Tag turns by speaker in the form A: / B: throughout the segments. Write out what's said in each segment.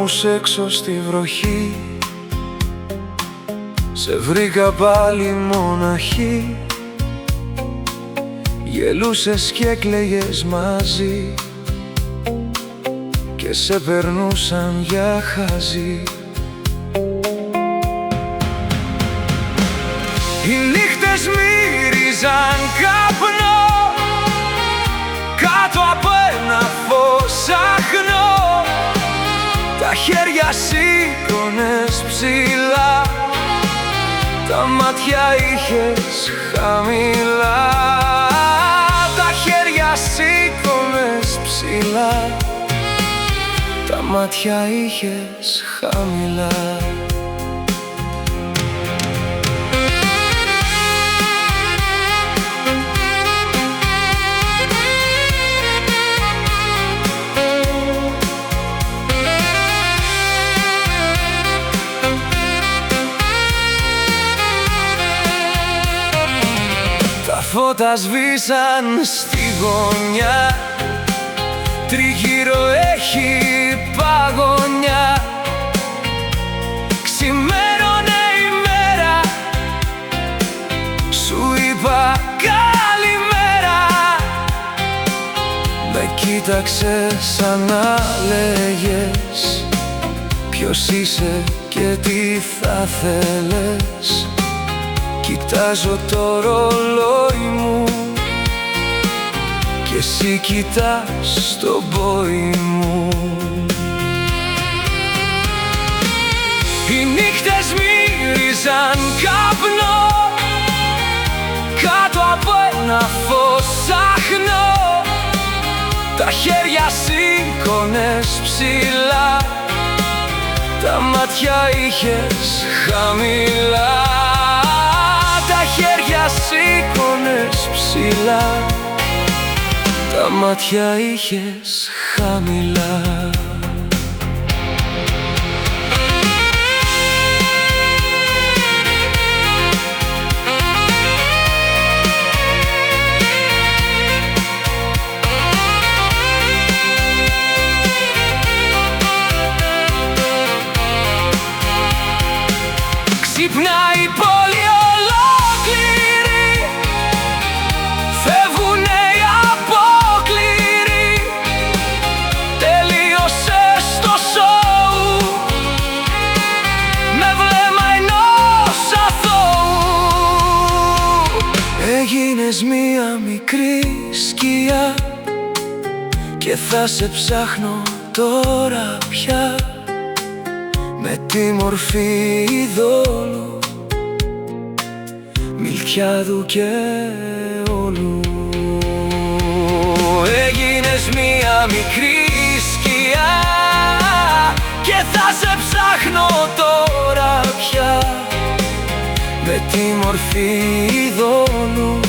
A: δρόμους έξω στη βροχή, σε βρήκα πάλι μοναχή. Γελούσες και έκλαιγες μαζί και σε περνούσαν για χαζί. Οι νύχτες μύριζαν καπνό κάτω από ένα φως αχνό. Τα χέρια σήκωνες ψηλά, τα μάτια είχες χαμηλά. Τα χέρια σήκωνες ψηλά, τα μάτια είχες χαμηλά. Τα φώτα σβήσαν στη γωνιά, τριγύρω έχει παγωνιά. Ξημέρωνε η μέρα, σου είπα καλημέρα. Με κοίταξες σαν να λέγες ποιος είσαι και τι θα θέλες. Κοιτάζω το ρολόι μου και εσύ κοιτάς το πόη μου. Οι νύχτες μύριζαν καπνό κάτω από ένα φως αχνό. Τα χέρια σήκωνες ψηλά, τα μάτια είχες χαμηλά. Τα χέρια σήκωνες ψηλά, τα μάτια είχες χαμηλά. Ξυπνάει η πόλη ολόκληρη, φεύγουνε οι απόκληροι. Τελείωσε το σόου με βλέμμα ενός αθώου. Έγινες μία μικρή σκιά και θα σε ψάχνω τώρα πια, με τη μορφή ειδόλου, Μιλτιάδου και όλου. Έγινες μία μικρή σκιά και θα σε ψάχνω τώρα πια, με τη μορφή ειδόλου,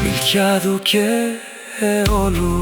A: Μιλτιάδου και όλου.